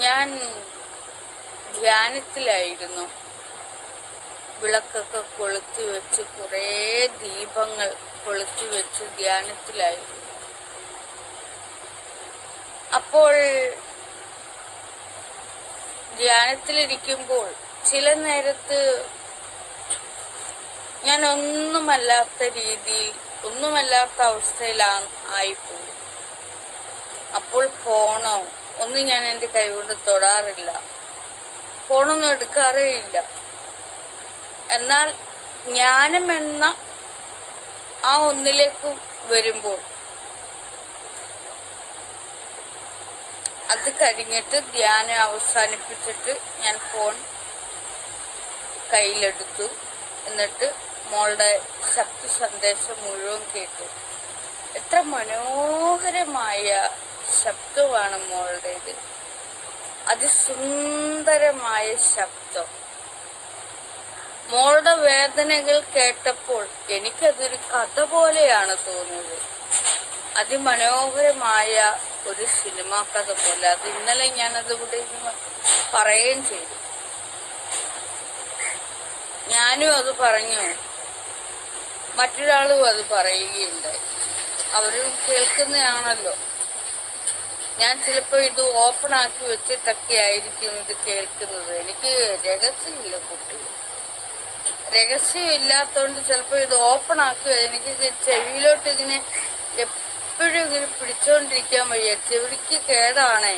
ഞാൻ ധ്യാനത്തിലായിരുന്നു. വിളക്കൊക്കെ കൊളുത്തി വെച്ച് കുറേ ദീപങ്ങൾ കൊളുത്തി വെച്ച് ധ്യാനത്തിലായിരുന്നു. അപ്പോൾ ധ്യാനത്തിലിരിക്കുമ്പോൾ ചില നേരത്ത് ഞാൻ ഒന്നുമല്ലാത്ത രീതിയിൽ, ഒന്നുമല്ലാത്ത അവസ്ഥയിലായിപ്പോയി. അപ്പോൾ ഫോണോ ഒന്നും ഞാൻ എൻ്റെ കൈകൊണ്ട് തൊടാറില്ല, ഫോണൊന്നും എടുക്കാറേ ഇല്ല. എന്നാൽ ജ്ഞാനം എന്ന ആ ഒന്നിലേക്ക് വരുമ്പോൾ അത് കഴിഞ്ഞിട്ട് ധ്യാനം അവസാനിപ്പിച്ചിട്ട് ഞാൻ ഫോൺ കയ്യിലെടുത്തു. എന്നിട്ട് മോളുടെ ശക്തി സന്ദേശം മുഴുവൻ കേട്ടു. എത്ര മനോഹരമായ ശബ്ദമാണ് മോളുടേത്, അതിസുന്ദരമായ ശബ്ദം. മോളുടെ വേദനകൾ കേട്ടപ്പോൾ എനിക്കതൊരു കഥ പോലെയാണ് തോന്നിയത്. അതിമനോഹരമായ ഒരു സിനിമാ കഥ പോലെ. അത് ഇന്നലെ ഞാനത് ഇവിടെ പറയുകയും ചെയ്തു. ഞാനും അത് പറഞ്ഞു, മറ്റൊരാളും അത് പറയുകയുണ്ടായി. അവരും കേൾക്കുന്നതാണല്ലോ. ഞാൻ ചിലപ്പോൾ ഇത് ഓപ്പൺ ആക്കി വെച്ചിട്ടൊക്കെ ആയിരിക്കും ഇത് കേൾക്കുന്നത്. എനിക്ക് രഹസ്യമില്ല കുട്ടി, രഹസ്യമില്ലാത്തോണ്ട് ചിലപ്പോൾ ഇത് ഓപ്പൺ ആക്കി എനിക്ക് ചെവിയിലോട്ട് ഇങ്ങനെ എപ്പോഴും ഇങ്ങനെ പിടിച്ചോണ്ടിരിക്കാൻ വയ്യ. ചെവിക്ക് കേടാണേ.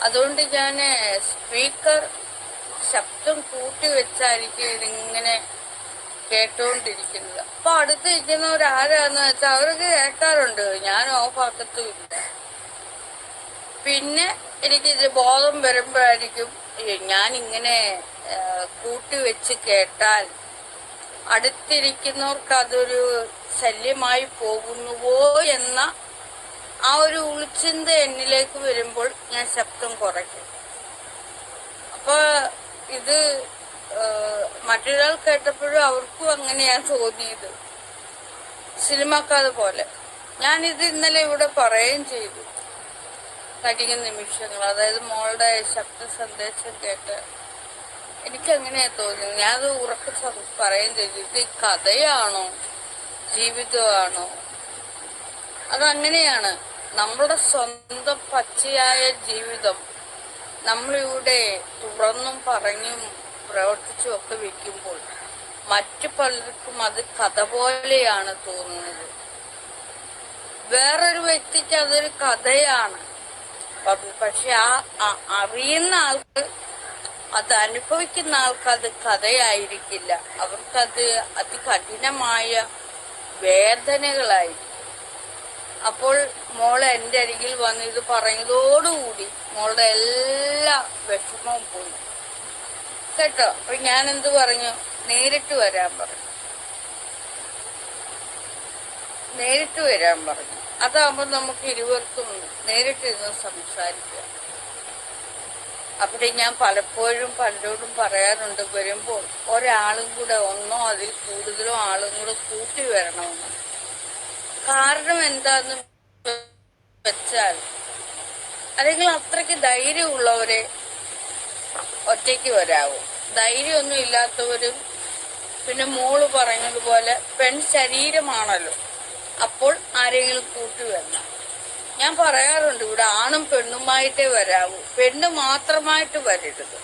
അതുകൊണ്ട് ഞാൻ സ്പീക്കർ ശബ്ദം കൂട്ടി വെച്ചായിരിക്കും ഇതിങ്ങനെ കേട്ടോണ്ടിരിക്കുന്നത്. അപ്പൊ അടുത്ത് ഇരിക്കുന്നവരാരാന്ന് വെച്ചാൽ അവർക്ക് കേൾക്കാറുണ്ട്, ഞാൻ ഓഫാക്കത്തുമില്ല. പിന്നെ എനിക്ക് ബോധം വരുമ്പോഴായിരിക്കും ഞാനിങ്ങനെ കൂട്ടിവെച്ച് കേട്ടാൽ അടുത്തിരിക്കുന്നവർക്ക് അതൊരു ശല്യമായി പോകുന്നുവോ എന്ന ആ ഒരു ഉൾച്ചിന്ത എന്നിലേക്ക് വരുമ്പോൾ ഞാൻ ശബ്ദം കുറയ്ക്കും. അപ്പൊ ഇത് മറ്റൊരാൾ കേട്ടപ്പോഴും അവർക്കും അങ്ങനെയാണ് തോന്നിയത്, സിനിമക്കഥ പോലെ. ഞാനിത് ഇന്നലെ ഇവിടെ പറയുകയും ചെയ്തു. കഠിന നിമിഷങ്ങൾ, അതായത് മോളുടെ ശബ്ദ സന്ദേശം കേട്ട് എനിക്കങ്ങനെയാ തോന്നിയത്. ഞാനത് ഉറക്കെ പറയുകയും ചെയ്തു. ഇത് കഥയാണോ ജീവിതമാണോ? അതങ്ങനെയാണ്. നമ്മളുടെ സ്വന്തം പച്ചയായ ജീവിതം നമ്മളിവിടെ തുറന്നും പറഞ്ഞും പ്രവർത്തിച്ചും ഒക്കെ വെക്കുമ്പോൾ മറ്റു പലർക്കും അത് കഥ പോലെയാണ് തോന്നുന്നത്. വേറൊരു വ്യക്തിക്ക് അതൊരു കഥയാണ്. പക്ഷെ ആ അറിയുന്ന ആൾക്ക്, അത് അനുഭവിക്കുന്ന ആൾക്ക് അത് കഥയായിരിക്കില്ല. അവർക്കത് അതികഠിനമായ വേദനകളായിരിക്കും. അപ്പോൾ മോള് എൻ്റെ അരികിൽ വന്ന് ഇത് പറഞ്ഞതോടുകൂടി മോളുടെ എല്ലാ വിഷമവും പോയി കേട്ടോ. അപ്പൊ ഞാൻ എന്ത് പറഞ്ഞു? നേരിട്ട് വരാൻ പറഞ്ഞു. അതാകുമ്പോ നമുക്ക് ഇരുവർക്കും നേരിട്ടിരുന്ന് സംസാരിക്കാം. അവിടെ ഞാൻ പലപ്പോഴും പലരോടും പറയാറുണ്ട്, വരുമ്പോൾ ഒരാളും കൂടെ, ഒന്നോ അതിൽ കൂടുതലോ ആളും കൂടെ കൂട്ടി വരണമെന്ന്. കാരണം എന്താന്ന് വെച്ചാൽ, അല്ലെങ്കിൽ അത്രയ്ക്ക് ധൈര്യമുള്ളവരെ ഒറ്റയ്ക്ക് വരാവൂ. ധൈര്യമൊന്നും ഇല്ലാത്തവരും, പിന്നെ മോള് പറഞ്ഞതുപോലെ പെൺ ശരീരമാണല്ലോ, അപ്പോൾ ആരെങ്കിലും കൂട്ടി വരണം. ഞാൻ പറയാറുണ്ട്, ഇവിടെ ആണും പെണ്ണുമായിട്ടേ വരാവൂ, പെണ്ണ് മാത്രമായിട്ട് വരരുത്,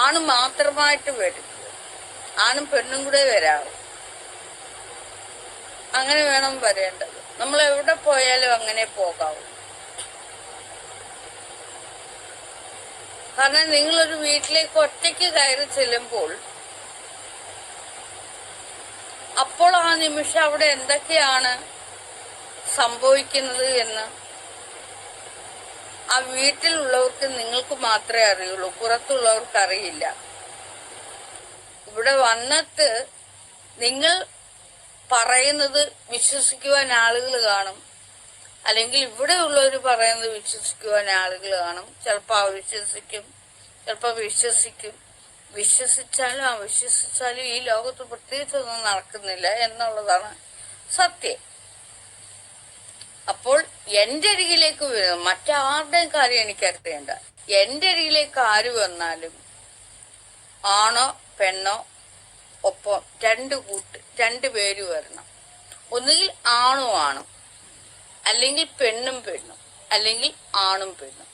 ആണ് മാത്രമായിട്ട് വരരുത്, ആണും പെണ്ണും കൂടെ വരാവൂ. അങ്ങനെ വേണം വരേണ്ടത്. നമ്മൾ എവിടെ പോയാലും അങ്ങനെ പോകാവൂ. കാരണം നിങ്ങളൊരു വീട്ടിലേക്ക് ഒറ്റയ്ക്ക് കയറി ചെല്ലുമ്പോൾ അപ്പോൾ ആ നിമിഷം അവിടെ എന്തൊക്കെയാണ് സംഭവിക്കുന്നത് എന്ന് ആ വീട്ടിലുള്ളവർക്ക് നിങ്ങൾക്ക് മാത്രമേ അറിയുള്ളൂ, പുറത്തുള്ളവർക്ക് അറിയില്ല. ഇവിടെ വന്നിട്ട് നിങ്ങൾ പറയുന്നത് വിശ്വസിക്കുവാൻ ആളുകൾ കാണും, അല്ലെങ്കിൽ ഇവിടെ ഉള്ളവർ പറയുന്നത് വിശ്വസിക്കുവാൻ ആളുകൾ കാണും. ചിലപ്പോൾ അവിശ്വസിക്കും, ചിലപ്പോൾ വിശ്വസിക്കും. വിശ്വസിച്ചാലും അവിശ്വസിച്ചാലും ഈ ലോകത്ത് പ്രത്യേകിച്ചൊന്നും നടക്കുന്നില്ല എന്നുള്ളതാണ് സത്യം. അപ്പോൾ എന്റെ അരികിലേക്ക് വരും. മറ്റാരുടെയും കാര്യം എനിക്കറിയേണ്ട. എന്റെ അരികിലേക്ക് ആര് വന്നാലും ആണോ പെണ്ണോ ഒപ്പം രണ്ടു പേര് വരണം. ഒന്നുകിൽ ആണും ആണും, അല്ലെങ്കിൽ പെണ്ണും പെണ്ണും, അല്ലെങ്കിൽ ആണും പെണ്ണും.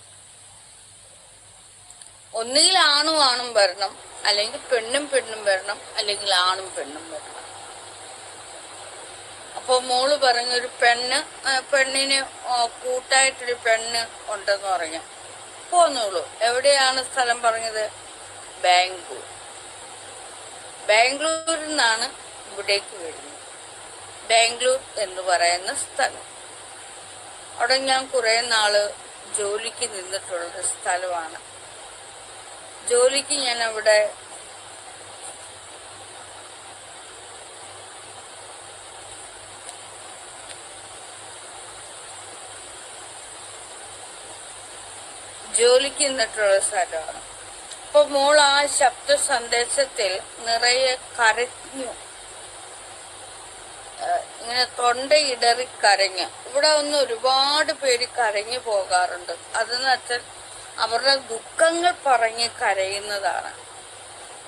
ഒന്നുകിൽ ആണും ആണും വരണം, അല്ലെങ്കിൽ പെണ്ണും പെണ്ണും വരണം, അല്ലെങ്കിൽ ആണും പെണ്ണും വരണം. അപ്പൊ മോള് പറഞ്ഞൊരു പെണ്ണിന് കൂട്ടായിട്ടൊരു പെണ്ണ് ഉണ്ടെന്ന് പറഞ്ഞു. പോന്നോളൂ. എവിടെയാണ് സ്ഥലം പറഞ്ഞത്? ബാംഗ്ലൂർ. ബാംഗ്ലൂരിൽ നിന്നാണ് ഇവിടേക്ക് വരുന്നത്. ബാംഗ്ലൂർ എന്ന് പറയുന്ന സ്ഥലം. അവിടെ ഞാൻ കുറെ നാള് ജോലിക്ക് നിന്നിട്ടുള്ളൊരു സ്ഥലമാണ്. ജോലിക്ക് ഞാൻ അവിടെ നിന്നിട്ടുള്ള സ്ഥലമാണ്. അപ്പൊ മോൾ ആ ശബ്ദ സന്ദേശത്തിൽ നിറയെ കരഞ്ഞു, ഇങ്ങനെ തൊണ്ടയിടറി കരഞ്ഞു. ഇവിടെ ഒന്ന് ഒരുപാട് പേര് കരഞ്ഞു പോകാറുണ്ട്. അതെന്ന് വെച്ചാൽ അവരുടെ ദുഃഖങ്ങൾ പറഞ്ഞ് കരയുന്നതാണ്.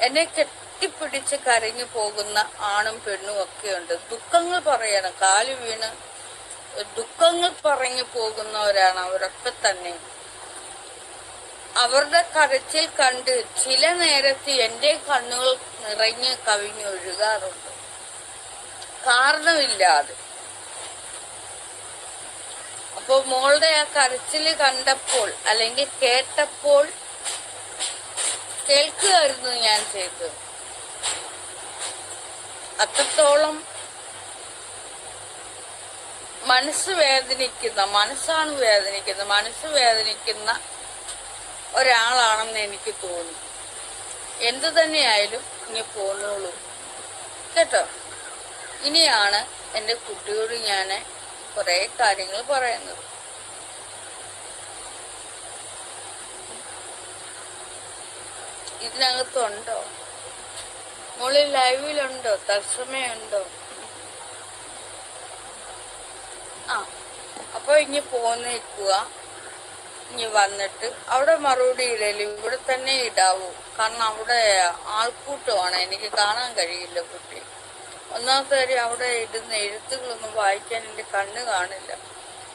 എന്നെ കെട്ടിപ്പിടിച്ച് കരഞ്ഞു പോകുന്ന ആണും പെണ്ണും ഒക്കെ ഉണ്ട്. ദുഃഖങ്ങൾ പറയണം, കാല് വീണ് ദുഃഖങ്ങൾ പറഞ്ഞു പോകുന്നവരാണ് അവരൊക്കെ തന്നെ. അവരുടെ കരച്ചിൽ കണ്ട് ചില നേരത്ത് എന്റെ കണ്ണുകൾ നിറഞ്ഞ് കവിഞ്ഞൊഴുകാറുണ്ട്, കാരണമില്ലാതെ. അപ്പൊ മോളുടെ ആ കരച്ചില് കണ്ടപ്പോൾ അല്ലെങ്കിൽ കേട്ടപ്പോൾ കേൾക്കുകയായിരുന്നു ഞാൻ ചെയ്തത്. അത്രത്തോളം മനസ്സ് വേദനിക്കുന്ന ഒരാളാണെന്ന് എനിക്ക് തോന്നി. എന്തു തന്നെയായാലും ഇനി പോന്നോളൂ കേട്ടോ. ഇനിയാണ് എൻ്റെ കുട്ടിയോട് ഞാൻ കുറെ കാര്യങ്ങൾ പറയുന്നത്. ഇതിനകത്തുണ്ടോ? മോള് ലൈവിലുണ്ടോ? തത്സമയുണ്ടോ? അപ്പൊ ഇനി പോന്നേക്കുക. ഇനി വന്നിട്ട് അവിടെ മറുപടി ഇടല് ഇവിടെ തന്നെ ഇടാവൂ. കാരണം അവിടെ ആൾക്കൂട്ടമാണ്, എനിക്ക് കാണാൻ കഴിയില്ല കുട്ടി. ഒന്നാമത്തെ കാര്യം, അവിടെ ഇടുന്ന എഴുത്തുകളൊന്നും വായിക്കാൻ എൻ്റെ കണ്ണ് കാണില്ല.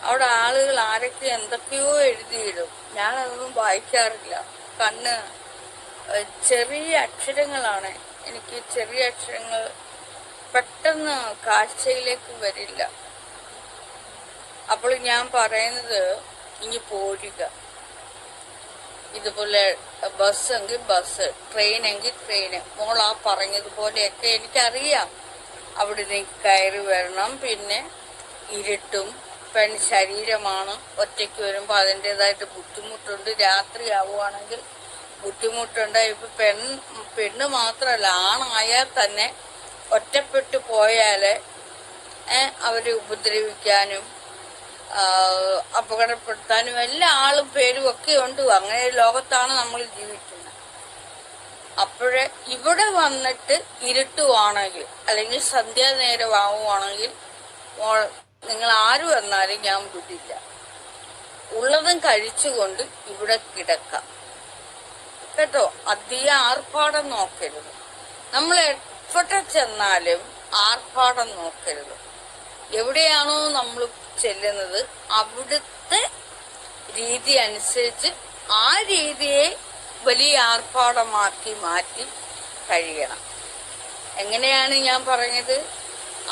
അവിടെ ആളുകൾ ആരൊക്കെ എന്തൊക്കെയോ എഴുതിയിടും, ഞാനതൊന്നും വായിക്കാറില്ല. കണ്ണ് ചെറിയ അക്ഷരങ്ങളാണ്, എനിക്ക് ചെറിയ അക്ഷരങ്ങൾ പെട്ടെന്ന് കാഴ്ചയിലേക്ക് വരില്ല. അപ്പോൾ ഞാൻ പറയുന്നത്, ഇനി പോരുക. ഇതുപോലെ ബസ്സെങ്കിൽ ബസ്, ട്രെയിനെങ്കിൽ ട്രെയിന്. മോൾ ആ പറഞ്ഞതുപോലെയൊക്കെ എനിക്കറിയാം. അവിടെ നിന്ന് കയറി വരണം. പിന്നെ ഇരുട്ടും, പെൺ ശരീരമാണ്, ഒറ്റയ്ക്ക് വരുമ്പോൾ അതിൻ്റെതായിട്ട് ബുദ്ധിമുട്ടുണ്ട്. രാത്രി ആവുകയാണെങ്കിൽ ബുദ്ധിമുട്ടുണ്ട്. ഇപ്പൊ പെണ്ണ് മാത്രമല്ല, ആണായാൽ തന്നെ ഒറ്റപ്പെട്ടു പോയാല് അവരെ ഉപദ്രവിക്കാനും അപകടപ്പെടുത്താനും എല്ലാ ആളും പേരും ഒക്കെ ഉണ്ട്. അങ്ങനെ ലോകത്താണ് നമ്മൾ ജീവിക്കുന്നത്. അപ്പോഴേ ഇവിടെ വന്നിട്ട് ഇരുട്ടുവാണെങ്കിൽ അല്ലെങ്കിൽ സന്ധ്യാനേരം ആവുകയാണെങ്കിൽ നിങ്ങൾ ആര് വന്നാലും ഞാൻ വിടില്ല. ഉള്ളതും കഴിച്ചുകൊണ്ട് ഇവിടെ കിടക്കാം കേട്ടോ. അധികം ആർഭാടം നോക്കരുത്. നമ്മൾ എവിടെ ചെന്നാലും ആർഭാടം നോക്കരുത്. എവിടെയാണോ നമ്മൾ ചെല്ലുന്നത് അവിടുത്തെ രീതി അനുസരിച്ച് ആ രീതിയെ വലിയ ആർഭാടമാക്കി മാറ്റി കഴിയണം. എങ്ങനെയാണ് ഞാൻ പറഞ്ഞത്?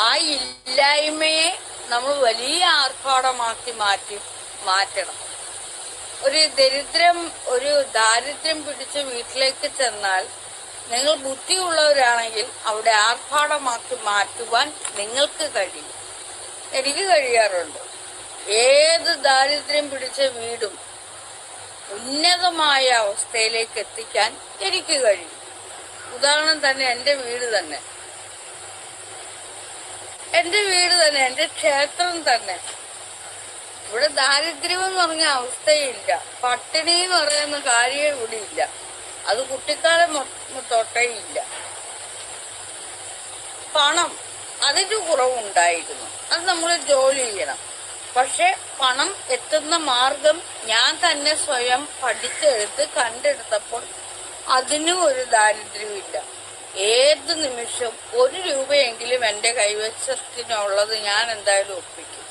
ആ ഇല്ലായ്മയെ നമ്മൾ വലിയ ആർഭാടമാക്കി മാറ്റണം. ഒരു ദാരിദ്ര്യം പിടിച്ച വീട്ടിലേക്ക് ചെന്നാൽ നിങ്ങൾ ബുദ്ധിയുള്ളവരാണെങ്കിൽ അവിടെ ആർഭാടമാക്കി മാറ്റുവാൻ നിങ്ങൾക്ക് കഴിയും. എനിക്ക് കഴിയാറുണ്ട്. ഏത് ദാരിദ്ര്യം പിടിച്ച വീടും ഉന്നതമായ അവസ്ഥയിലേക്ക് എത്തിക്കാൻ എനിക്ക് കഴിയും. ഉദാഹരണം തന്നെ എൻ്റെ വീട് തന്നെ, എൻ്റെ ക്ഷേത്രം തന്നെ. ഇവിടെ ദാരിദ്ര്യം എന്ന് പറഞ്ഞ അവസ്ഥയില്ല, പട്ടിണി എന്ന് പറയുന്ന കാര്യമേ ഇവിടെ ഇല്ല. അത് കുട്ടിക്കാലം തൊട്ടേ ഇല്ല. പണം അതിന്റെ കുറവുണ്ടായിരുന്നു, അത് നമ്മൾ ജോലി ചെയ്യണം. പക്ഷെ പണം എത്തുന്ന മാർഗം ഞാൻ തന്നെ സ്വയം പഠിച്ചെടുത്ത് കണ്ടെടുത്തപ്പോൾ അതിനും ഒരു ദാരിദ്ര്യമില്ല. ഏത് നിമിഷം 1 രൂപയെങ്കിലും എൻ്റെ കൈവശത്തിനുള്ളത് ഞാൻ എന്തായാലും ഒപ്പിക്കും.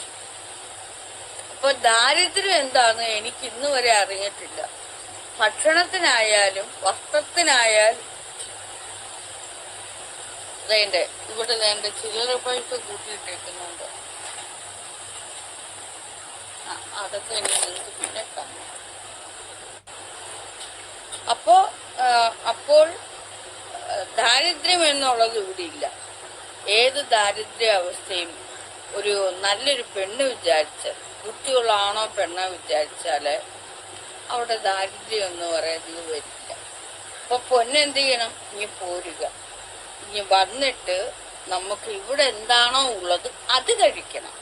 അപ്പൊ ദാരിദ്ര്യം എന്താന്ന് എനിക്ക് ഇന്ന് വരെ അറിഞ്ഞിട്ടില്ല. ഭക്ഷണത്തിനായാലും വസ്ത്രത്തിനായാലും ഇവിടെ ചില്ലറ പൈസ കൂട്ടിയിട്ടേക്കുന്നുണ്ട്. അതൊക്കെ നിങ്ങൾക്ക് പിന്നെ കാണാം. അപ്പോൾ ദാരിദ്ര്യം എന്നുള്ളത് ഇവിടെ ഇല്ല. ഏത് ദാരിദ്ര്യ അവസ്ഥയും ഒരു നല്ലൊരു പെണ്ണ് വിചാരിച്ചാൽ, ബുദ്ധിയുള്ള ആണോ പെണ്ണോ വിചാരിച്ചാല് അവിടെ ദാരിദ്ര്യം എന്ന് പറയുന്നത് വരില്ല. അപ്പൊ പൊന്നെന്ത് ചെയ്യണം? ഇനി പോരുക, ഇനി വന്നിട്ട് നമുക്ക് ഇവിടെ എന്താണോ ഉള്ളത് അത് കഴിക്കണം.